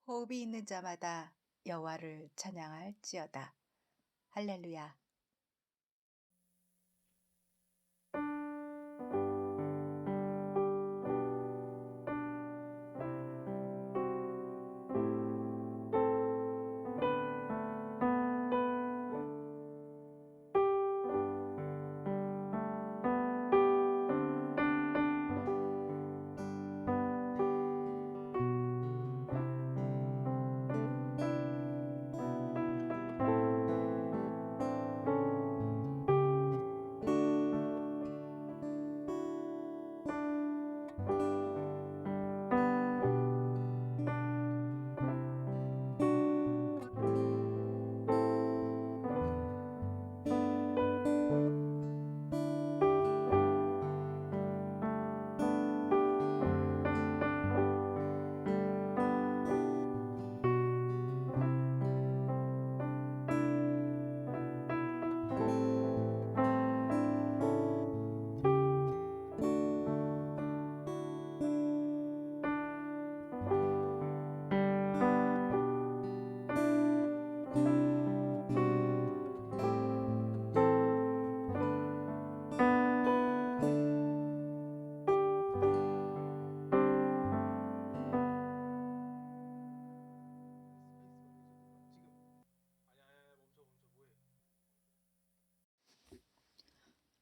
호흡이 있는 자마다 여호와를 찬양할지어다. 할렐루야.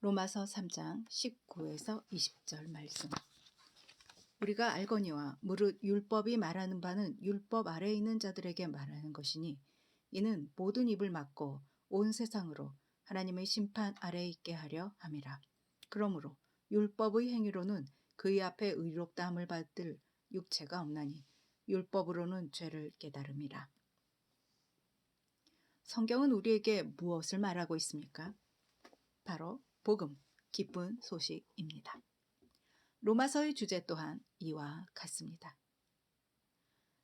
로마서 3장 19에서 20절 말씀. 우리가 알거니와 무릇 율법이 말하는 바는 율법 아래에 있는 자들에게 말하는 것이니 이는 모든 입을 막고 온 세상으로 하나님의 심판 아래에 있게 하려 함이라. 그러므로 율법의 행위로는 그의 앞에 의롭다함을 받을 육체가 없나니 율법으로는 죄를 깨달음이라. 성경은 우리에게 무엇을 말하고 있습니까? 바로 복음, 기쁜 소식입니다. 로마서의 주제 또한 이와 같습니다.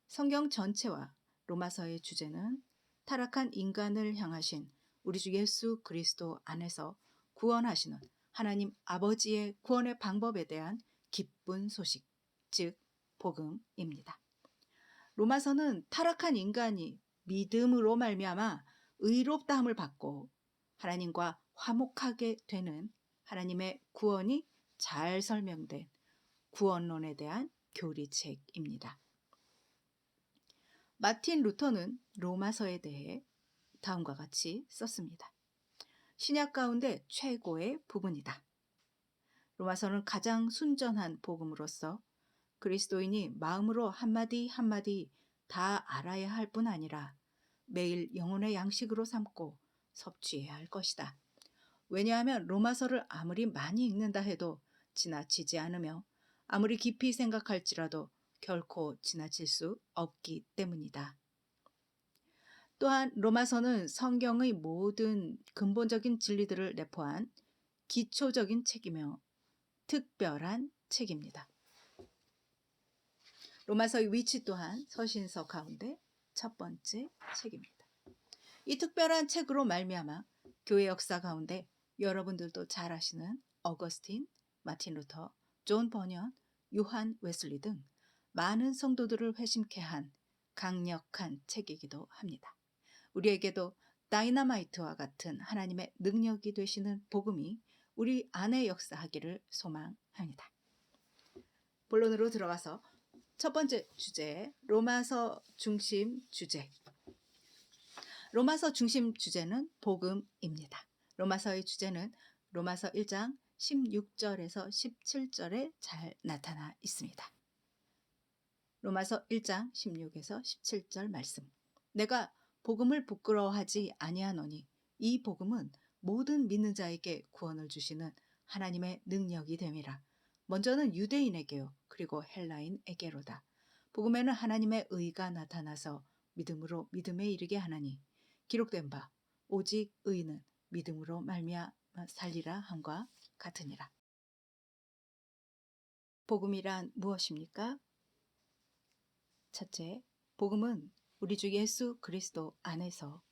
성경 전체와 로마서의 주제는 타락한 인간을 향하신 우리 주 예수 그리스도 안에서 구원하시는 하나님 아버지의 구원의 방법에 대한 기쁜 소식, 즉 복음입니다. 로마서는 타락한 인간이 믿음으로 말미암아 의롭다함을 받고 하나님과 화목하게 되는 하나님의 구원이 잘 설명된 구원론에 대한 교리책입니다. 마틴 루터는 로마서에 대해 다음과 같이 썼습니다. 신약 가운데 최고의 부분이다. 로마서는 가장 순전한 복음으로서 그리스도인이 마음으로 한마디 한마디 다 알아야 할 뿐 아니라 매일 영혼의 양식으로 삼고 섭취해야 할 것이다. 왜냐하면 로마서를 아무리 많이 읽는다 해도 지나치지 않으며 아무리 깊이 생각할지라도 결코 지나칠 수 없기 때문이다. 또한 로마서는 성경의 모든 근본적인 진리들을 내포한 기초적인 책이며 특별한 책입니다. 로마서의 위치 또한 서신서 가운데 첫 번째 책입니다. 이 특별한 책으로 말미암아 교회 역사 가운데 여러분들도 잘 아시는 어거스틴, 마틴 루터, 존 버년, 요한 웨슬리 등 많은 성도들을 회심케 한 강력한 책이기도 합니다. 우리에게도 다이너마이트와 같은 하나님의 능력이 되시는 복음이 우리 안에 역사하기를 소망합니다. 본론으로 들어가서 첫 번째 주제, 로마서 중심 주제. 로마서 중심 주제는 복음입니다. 로마서의 주제는 로마서 1장 16절에서 17절에 잘 나타나 있습니다. 로마서 1장 16에서 17절 말씀. 내가 복음을 부끄러워하지 아니하노니 이 복음은 모든 믿는 자에게 구원을 주시는 하나님의 능력이 됨이라. 먼저는 유대인에게요 그리고 헬라인에게로다. 복음에는 하나님의 의가 나타나서 믿음으로 믿음에 이르게 하나니 기록된 바 오직 의인은 믿음으로 말미암아 살리라 함과 같으니라. 복음이란 무엇입니까? 첫째, 복음은 우리 주 예수 그리스도 안에서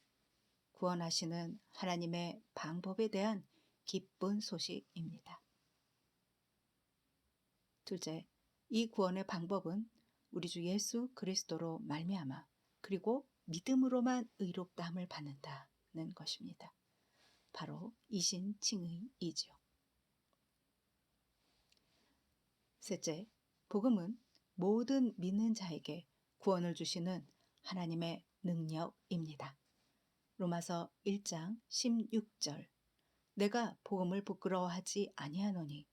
구원하시는 하나님의 방법에 대한 기쁜 소식입니다. 둘째, 이 구원의 방법은 우리 주 예수 그리스도로 말미암아 그리고 믿음으로만 의롭다함을 받는다는 것입니다. 바로 이신칭의이지요. 셋째, 복음은 모든 믿는 자에게 구원을 주시는 하나님의 능력입니다. 로마서 1장 16절 내가 복음을 부끄러워하지 아니하노니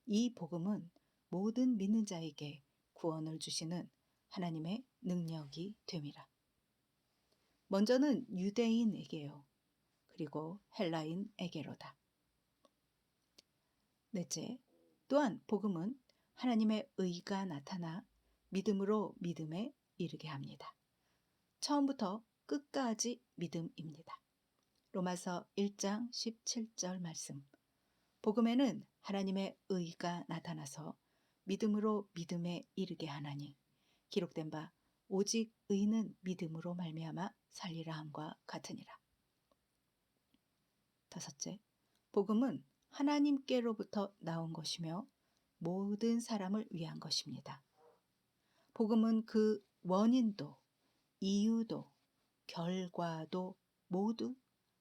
이 복음은 모든 믿는 자에게 구원을 주시는 하나님의 능력이 됨이라. 먼저는 유대인에게요. 그리고 헬라인에게로다. 넷째, 또한 복음은 하나님의 의가 나타나 믿음으로 믿음에 이르게 합니다. 처음부터 끝까지 믿음입니다. 로마서 1장 17절 말씀. 복음에는 하나님의 의가 나타나서 믿음으로 믿음에 이르게 하나니 기록된 바 오직 의는 믿음으로 말미암아 살리라 함과 같으니라. 다섯째, 복음은 하나님께로부터 나온 것이며 모든 사람을 위한 것입니다. 복음은 그 원인도 이유도 결과도 모두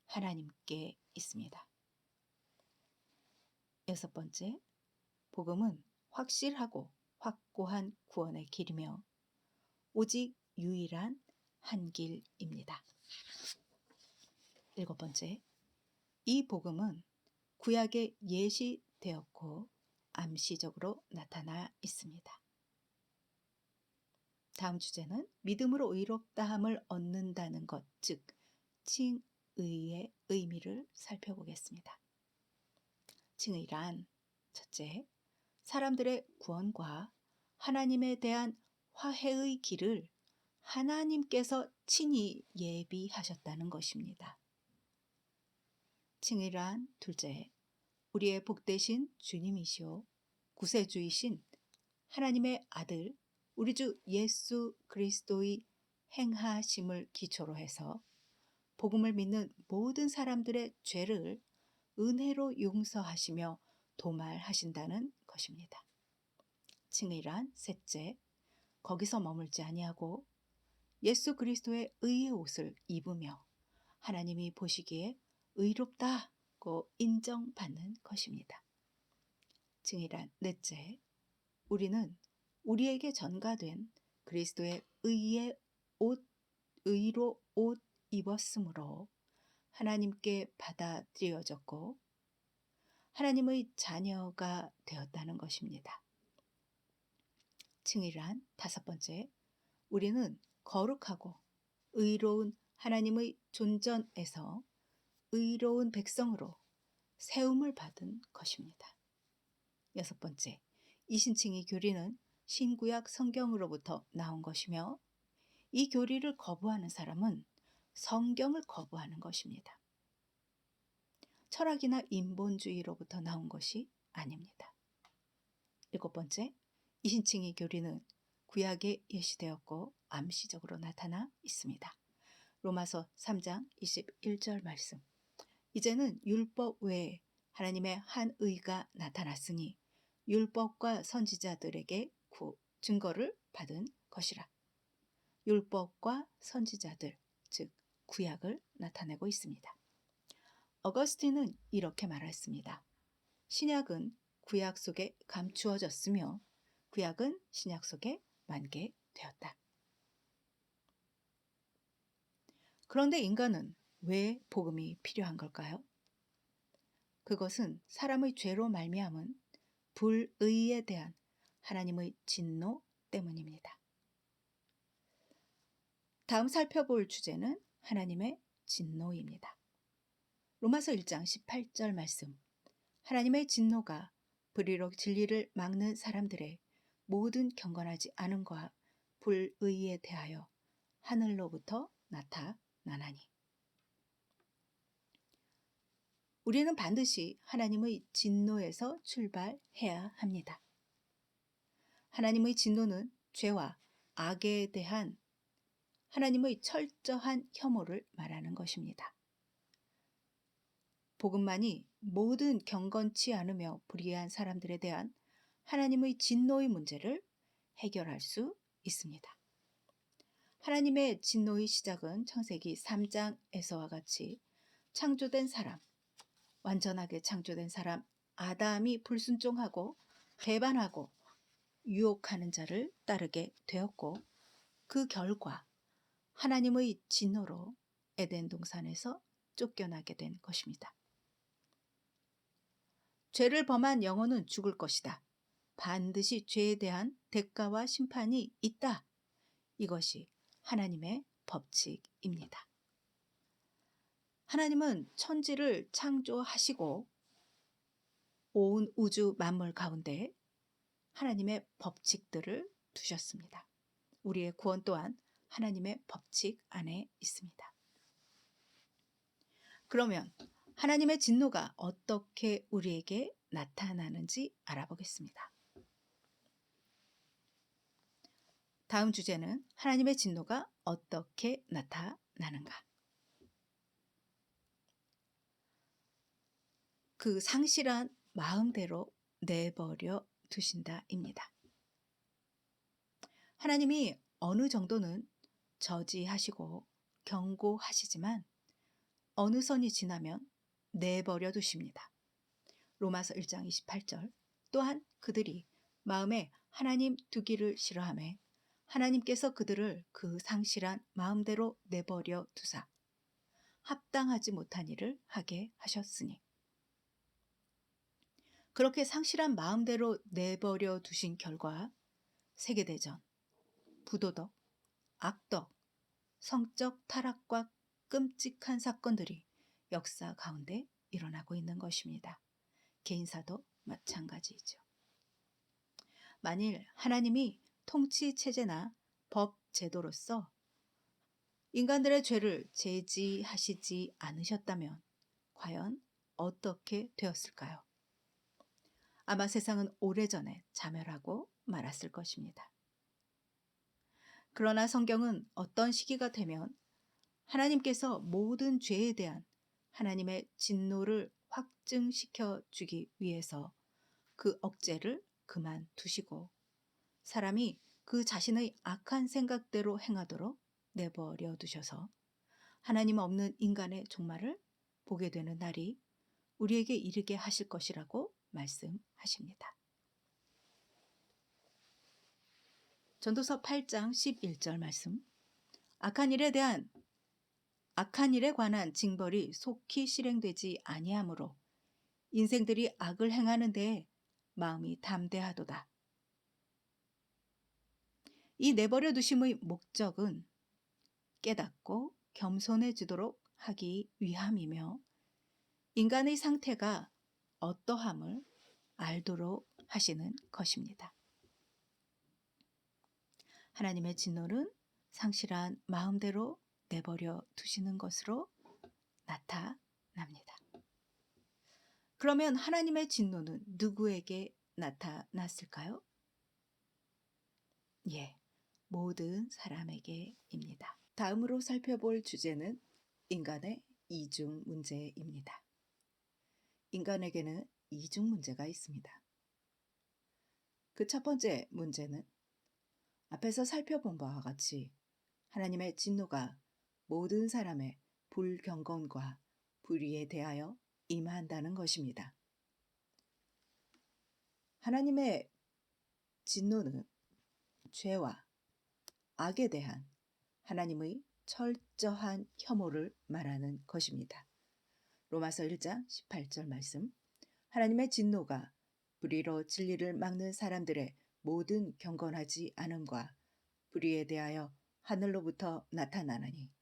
하나님께 있습니다. 여섯 번째, 복음은 확실하고 확고한 구원의 길이며 오직 유일한 한 길입니다. 일곱 번째, 이 복음은 구약에 예시되었고 암시적으로 나타나 있습니다. 다음 주제는 믿음으로 의롭다함을 얻는다는 것, 즉 칭의의 의미를 살펴보겠습니다. 칭의란 첫째, 사람들의 구원과 하나님에 대한 화해의 길을 하나님께서 친히 예비하셨다는 것입니다. 칭의란 둘째, 우리의 복되신 주님이시오 구세주이신 하나님의 아들 우리 주 예수 그리스도의 행하심을 기초로 해서 복음을 믿는 모든 사람들의 죄를 은혜로 용서하시며 도말하신다는 것입니다. 칭의란 셋째, 거기서 머물지 아니하고 예수 그리스도의 의의 옷을 입으며 하나님이 보시기에 의롭다고 인정받는 것입니다. 칭의란 넷째, 우리는 우리에게 전가된 그리스도의 의의 옷, 의로 옷 입었으므로 하나님께 받아들여졌고 하나님의 자녀가 되었다는 것입니다. 칭의란 다섯 번째, 우리는 거룩하고 의로운 하나님의 존전에서 의로운 백성으로 세움을 받은 것입니다. 여섯 번째, 이신칭의 교리는 신구약 성경으로부터 나온 것이며 이 교리를 거부하는 사람은 성경을 거부하는 것입니다. 철학이나 인본주의로부터 나온 것이 아닙니다. 일곱 번째, 이신칭의 교리는 구약에 예시되었고 암시적으로 나타나 있습니다. 로마서 3장 21절 말씀. 이제는 율법 외에 하나님의 한 의가 나타났으니 율법과 선지자들에게 증거를 받은 것이라. 율법과 선지자들, 즉 구약을 나타내고 있습니다. 어거스틴은 이렇게 말했습니다. 신약은 구약 속에 감추어졌으며 구약은 신약 속에 만개되었다. 그런데 인간은 왜 복음이 필요한 걸까요? 그것은 사람의 죄로 말미암은 불의에 대한 하나님의 진노 때문입니다. 다음 살펴볼 주제는 하나님의 진노입니다. 로마서 1장 18절 말씀. 하나님의 진노가 불의로 진리를 막는 사람들의 모든 경건하지 않음과 불의에 대하여 하늘로부터 나타나나니. 우리는 반드시 하나님의 진노에서 출발해야 합니다. 하나님의 진노는 죄와 악에 대한 하나님의 철저한 혐오를 말하는 것입니다. 복음만이 모든 경건치 않으며 불의한 사람들에 대한 하나님의 진노의 문제를 해결할 수 있습니다. 하나님의 진노의 시작은 창세기 3장에서와 같이 창조된 사람, 완전하게 창조된 사람 아담이 불순종하고 배반하고 유혹하는 자를 따르게 되었고, 그 결과 하나님의 진노로 에덴 동산에서 쫓겨나게 된 것입니다. 죄를 범한 영혼은 죽을 것이다. 반드시 죄에 대한 대가와 심판이 있다. 이것이 하나님의 법칙입니다. 하나님은 천지를 창조하시고 온 우주 만물 가운데 하나님의 법칙들을 두셨습니다. 우리의 구원 또한 하나님의 법칙 안에 있습니다. 그러면 하나님의 진노가 어떻게 우리에게 나타나는지 알아보겠습니다. 다음 주제는 하나님의 진노가 어떻게 나타나는가? 그 상실한 마음대로 내버려 두신다입니다. 하나님이 어느 정도는 저지하시고 경고하시지만 어느 선이 지나면 내버려 두십니다. 로마서 1장 28절. 또한 그들이 마음에 하나님 두기를 싫어하며 하나님께서 그들을 그 상실한 마음대로 내버려 두사 합당하지 못한 일을 하게 하셨으니, 그렇게 상실한 마음대로 내버려 두신 결과 세계대전, 부도덕, 악덕, 성적 타락과 끔찍한 사건들이 역사 가운데 일어나고 있는 것입니다. 개인사도 마찬가지이죠. 만일 하나님이 통치 체제나 법 제도로서 인간들의 죄를 제지하시지 않으셨다면 과연 어떻게 되었을까요? 아마 세상은 오래전에 자멸하고 말았을 것입니다. 그러나 성경은 어떤 시기가 되면 하나님께서 모든 죄에 대한 하나님의 진노를 확증시켜 주기 위해서 그 억제를 그만두시고 사람이 그 자신의 악한 생각대로 행하도록 내버려 두셔서 하나님 없는 인간의 종말을 보게 되는 날이 우리에게 이르게 하실 것이라고 말씀하십니다. 전도서 8장 11절 말씀. 악한 일에 관한 징벌이 속히 실행되지 아니하므로 인생들이 악을 행하는 데에 마음이 담대하도다. 이 내버려 두심의 목적은 깨닫고 겸손해지도록 하기 위함이며 인간의 상태가 어떠함을 알도록 하시는 것입니다. 하나님의 진노는 상실한 마음대로 내버려 두시는 것으로 나타납니다. 그러면 하나님의 진노는 누구에게 나타났을까요? 모든 사람에게입니다. 다음으로 살펴볼 주제는 인간의 이중 문제입니다. 인간에게는 이중 문제가 있습니다. 그 첫 번째 문제는 앞에서 살펴본 바와 같이 하나님의 진노가 모든 사람의 불경건과 불의에 대하여 임한다는 것입니다. 하나님의 진노는 죄와 악에 대한 하나님의 철저한 혐오를 말하는 것입니다. 로마서 1장 18절 말씀. 하나님의 진노가 불의로 진리를 막는 사람들의 모든 경건하지 않음과 불의에 대하여 하늘로부터 나타나느니,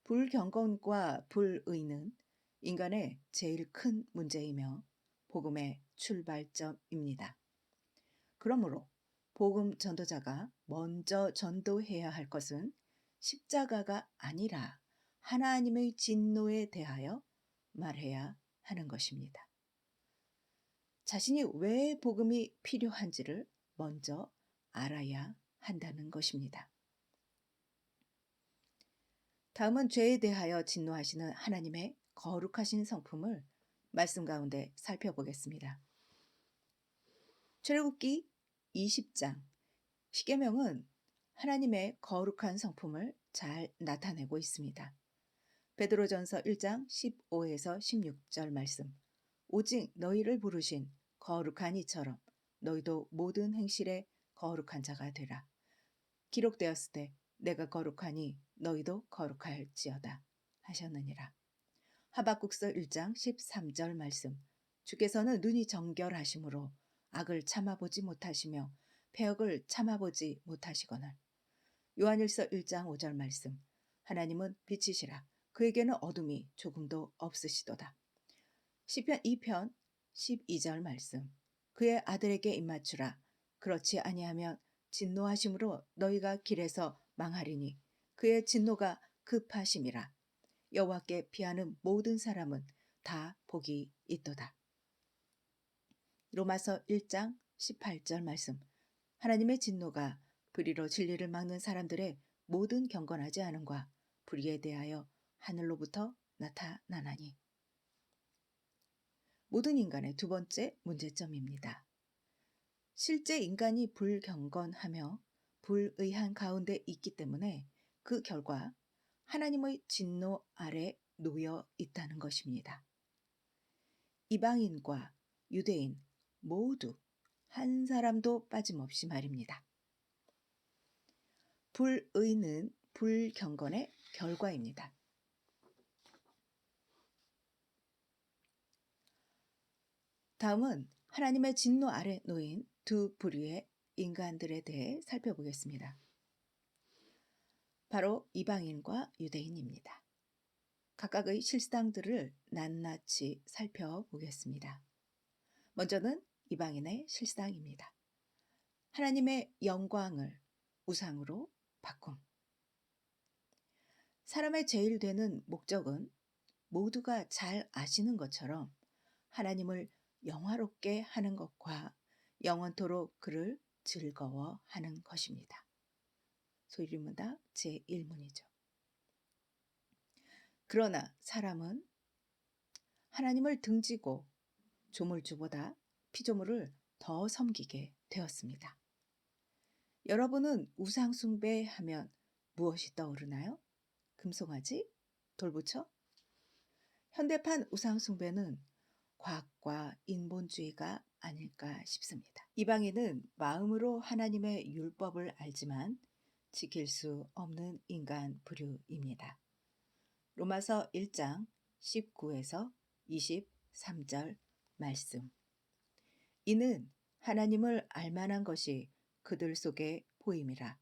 불경건과 불의는 인간의 제일 큰 문제이며 복음의 출발점입니다. 그러므로 복음 전도자가 먼저 전도해야 할 것은 십자가가 아니라 하나님의 진노에 대하여 말해야 하는 것입니다. 자신이 왜 복음이 필요한지를 먼저 알아야 한다는 것입니다. 다음은 죄에 대하여 진노하시는 하나님의 거룩하신 성품을 말씀 가운데 살펴보겠습니다. 출애굽기 20장 십계명은 하나님의 거룩한 성품을 잘 나타내고 있습니다. 베드로전서 1장 15에서 16절 말씀. 오직 너희를 부르신 거룩한 이처럼 너희도 모든 행실에 거룩한 자가 되라. 기록되었을 때 내가 거룩하니 너희도 거룩할지어다 하셨느니라. 하박국서 1장 13절 말씀. 주께서는 눈이 정결하심으로 악을 참아보지 못하시며 패역을 참아보지 못하시거늘. 요한일서 1장 5절 말씀. 하나님은 빛이시라. 그에게는 어둠이 조금도 없으시도다. 시편 2편 12절 말씀. 그의 아들에게 입맞추라. 그렇지 아니하면 진노하심으로 너희가 길에서 망하리니 그의 진노가 급하심이라. 여호와께 피하는 모든 사람은 다 복이 있도다. 로마서 1장 18절 말씀. 하나님의 진노가 불의로 진리를 막는 사람들의 모든 경건하지 않음과 불의에 대하여 하늘로부터 나타나나니. 모든 인간의 두 번째 문제점입니다. 실제 인간이 불경건하며 불의한 가운데 있기 때문에 그 결과 하나님의 진노 아래 놓여 있다는 것입니다. 이방인과 유대인 모두 한 사람도 빠짐없이 말입니다. 불의는 불경건의 결과입니다. 다음은 하나님의 진노 아래 놓인 두 부류의 인간들에 대해 살펴보겠습니다. 바로 이방인과 유대인입니다. 각각의 실상들을 낱낱이 살펴보겠습니다. 먼저는 이방인의 실상입니다. 하나님의 영광을 우상으로 바꿈. 사람의 제일 되는 목적은 모두가 잘 아시는 것처럼 하나님을 영화롭게 하는 것과 영원토록 그를 즐거워하는 것입니다. 소리문답 제1문이죠. 그러나 사람은 하나님을 등지고 조물주보다 피조물을 더 섬기게 되었습니다. 여러분은 우상 숭배하면 무엇이 떠오르나요? 금송아지? 돌부처? 현대판 우상 숭배는 과학과 인본주의가 아닐까 싶습니다. 이방인은 마음으로 하나님의 율법을 알지만 지킬 수 없는 인간 부류입니다. 로마서 1장 19에서 23절 말씀. 이는 하나님을 알만한 것이 그들 속에 보임이라.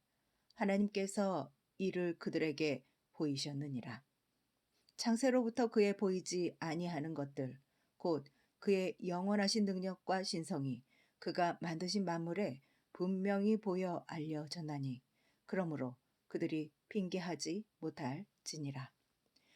하나님께서 이를 그들에게 보이셨느니라. 창세로부터 그의 보이지 아니하는 것들 곧 그의 영원하신 능력과 신성이 그가 만드신 만물에 분명히 보여 알려졌나니 그러므로 그들이 핑계하지 못할지니라.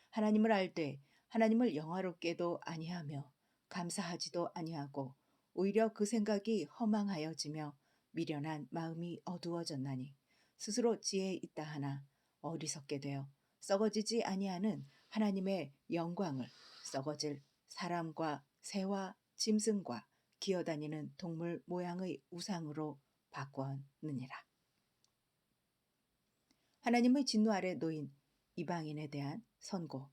하나님을 알 때 하나님을 영화롭게도 아니하며 감사하지도 아니하고 오히려 그 생각이 허망하여지며 미련한 마음이 어두워졌나니 스스로 지혜 있다 하나 어리석게 되어 썩어지지 아니하는 하나님의 영광을 썩어질 사람과 새와 짐승과 기어다니는 동물 모양의 우상으로 바꾸었느니라. 하나님의 진노 아래 놓인 이방인에 대한 선고.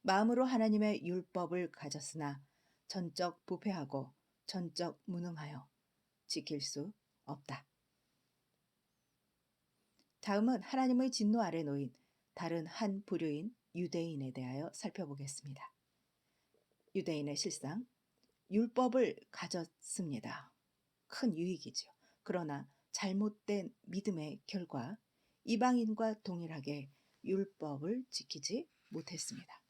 마음으로 하나님의 율법을 가졌으나 전적 부패하고 전적 무능하여 지킬 수 없다. 다음은 하나님의 진노 아래 놓인 다른 한 부류인 유대인에 대하여 살펴보겠습니다. 유대인의 실상. 율법을 가졌습니다. 큰 유익이죠. 그러나 잘못된 믿음의 결과 이방인과 동일하게 율법을 지키지 못했습니다.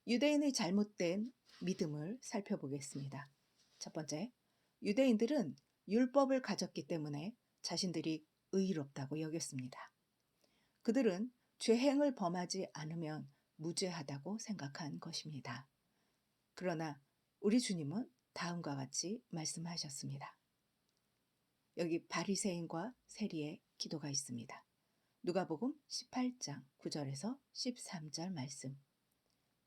유대인의 잘못된 믿음을 살펴보겠습니다. 첫 번째, 유대인들은 율법을 가졌기 때문에 자신들이 의롭다고 여겼습니다. 그들은 죄행을 범하지 않으면 무죄하다고 생각한 것입니다. 그러나 우리 주님은 다음과 같이 말씀하셨습니다. 여기 바리새인과 세리의 기도가 있습니다. 누가복음 18장 9절에서 13절 말씀.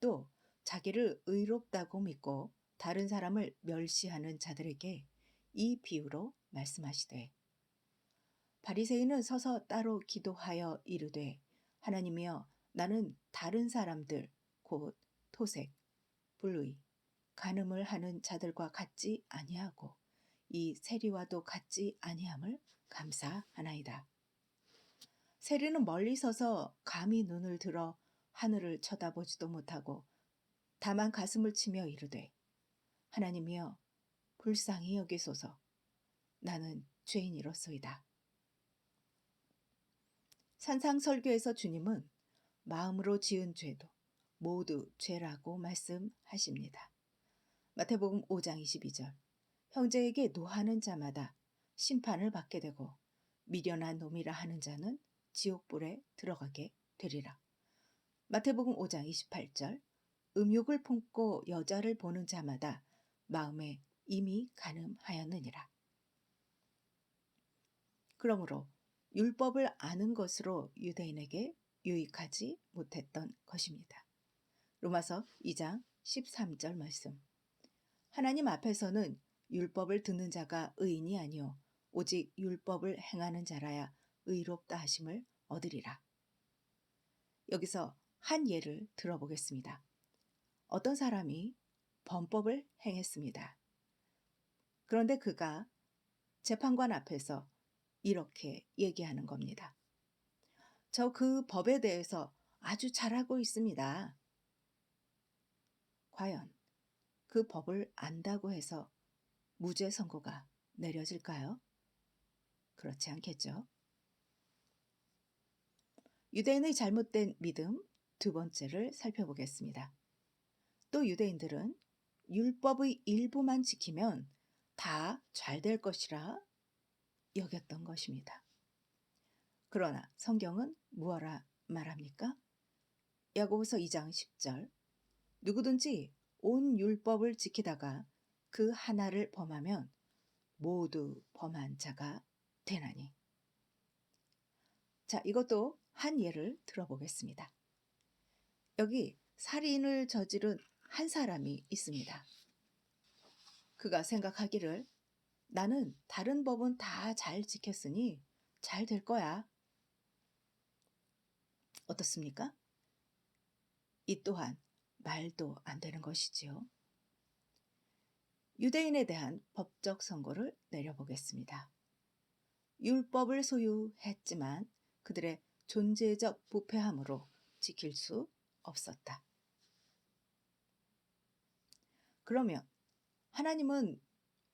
또 자기를 의롭다고 믿고 다른 사람을 멸시하는 자들에게 이 비유로 말씀하시되 바리새인은 서서 따로 기도하여 이르되 하나님이여 나는 다른 사람들 곧 토색, 불의, 간음을 하는 자들과 같지 아니하고 이 세리와도 같지 아니함을 감사하나이다. 세리는 멀리 서서 감히 눈을 들어 하늘을 쳐다보지도 못하고 다만 가슴을 치며 이르되 하나님이여 불쌍히 여기소서 나는 죄인이로소이다. 산상설교에서 주님은 마음으로 지은 죄도 모두 죄라고 말씀하십니다. 마태복음 5장 22절 형제에게 노하는 자마다 심판을 받게 되고 미련한 놈이라 하는 자는 지옥불에 들어가게 되리라. 마태복음 5장 28절 음욕을 품고 여자를 보는 자마다 마음에 이미 간음하였느니라. 그러므로 율법을 아는 것으로 유대인에게 유익하지 못했던 것입니다. 로마서 2장 13절 말씀 하나님 앞에서는 율법을 듣는 자가 의인이 아니요 오직 율법을 행하는 자라야 의롭다 하심을 얻으리라. 여기서 한 예를 들어보겠습니다. 어떤 사람이 범법을 행했습니다. 그런데 그가 재판관 앞에서 이렇게 얘기하는 겁니다. 저 그 법에 대해서 아주 잘하고 있습니다. 과연 그 법을 안다고 해서 무죄 선고가 내려질까요? 그렇지 않겠죠. 유대인의 잘못된 믿음 두 번째를 살펴보겠습니다. 또 유대인들은 율법의 일부만 지키면 다 잘 될 것이라 여겼던 것입니다. 그러나 성경은 무엇라 말합니까? 야고보서 2장 10절 누구든지 온 율법을 지키다가 그 하나를 범하면 모두 범한 자가 되나니. 자, 이것도 한 예를 들어보겠습니다. 여기 살인을 저지른 한 사람이 있습니다. 그가 생각하기를 나는 다른 법은 다 잘 지켰으니 잘 될 거야. 어떻습니까? 이 또한 말도 안 되는 것이지요. 유대인에 대한 법적 선고를 내려보겠습니다. 율법을 소유했지만 그들의 존재적 부패함으로 지킬 수 없었다. 그러면 하나님은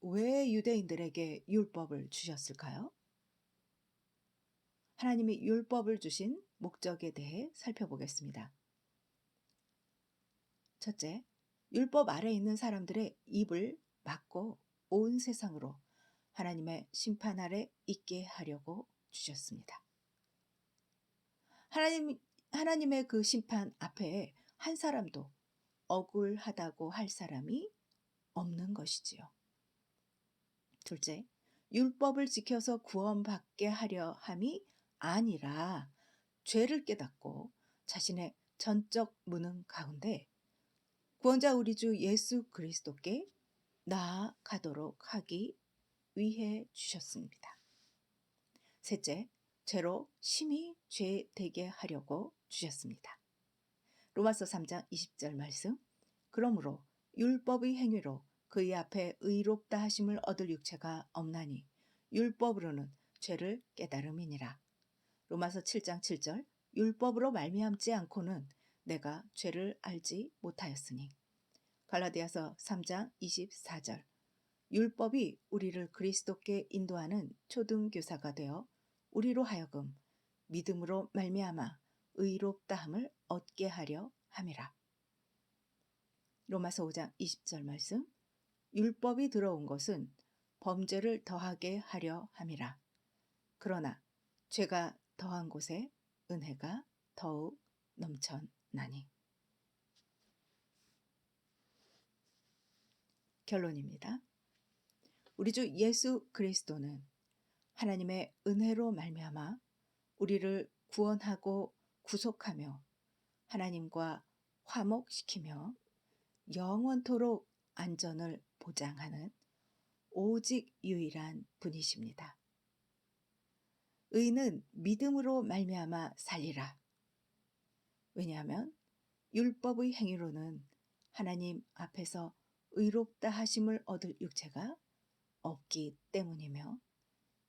왜 유대인들에게 율법을 주셨을까요? 하나님이 율법을 주신 목적에 대해 살펴보겠습니다. 첫째, 율법 아래 있는 사람들의 입을 막고 온 세상으로 하나님의 심판 아래 있게 하려고 주셨습니다. 하나님의 그 심판 앞에 한 사람도 억울하다고 할 사람이 없는 것이지요. 둘째, 율법을 지켜서 구원받게 하려 함이 아니라 죄를 깨닫고 자신의 전적 무능 가운데 구원자 우리 주 예수 그리스도께 나아가도록 하기 위해 주셨습니다. 셋째, 죄로 심히 죄 되게 하려고 주셨습니다. 로마서 3장 20절 말씀 그러므로 율법의 행위로 그의 앞에 의롭다 하심을 얻을 육체가 없나니 율법으로는 죄를 깨달음이니라. 로마서 7장 7절 율법으로 말미암지 않고는 내가 죄를 알지 못하였으니. 갈라디아서 3장 24절 율법이 우리를 그리스도께 인도하는 초등교사가 되어 우리로 하여금 믿음으로 말미암아 의롭다함을 얻게 하려 함이라. 로마서 5장 20절 말씀 율법이 들어온 것은 범죄를 더하게 하려 함이라. 그러나 죄가 더한 곳에 은혜가 더욱 넘쳐나니. 결론입니다. 우리 주 예수 그리스도는 하나님의 은혜로 말미암아 우리를 구원하고 구속하며 하나님과 화목시키며 영원토록 안전을 보장하는 오직 유일한 분이십니다. 의인은 믿음으로 말미암아 살리라. 왜냐하면 율법의 행위로는 하나님 앞에서 의롭다 하심을 얻을 육체가 없기 때문이며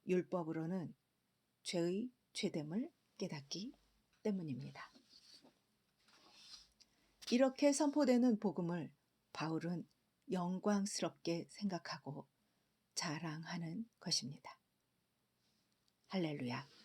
율법으로는 죄의 죄됨을 깨닫기 때문입니다. 이렇게 선포되는 복음을 바울은 영광스럽게 생각하고 자랑하는 것입니다. 할렐루야.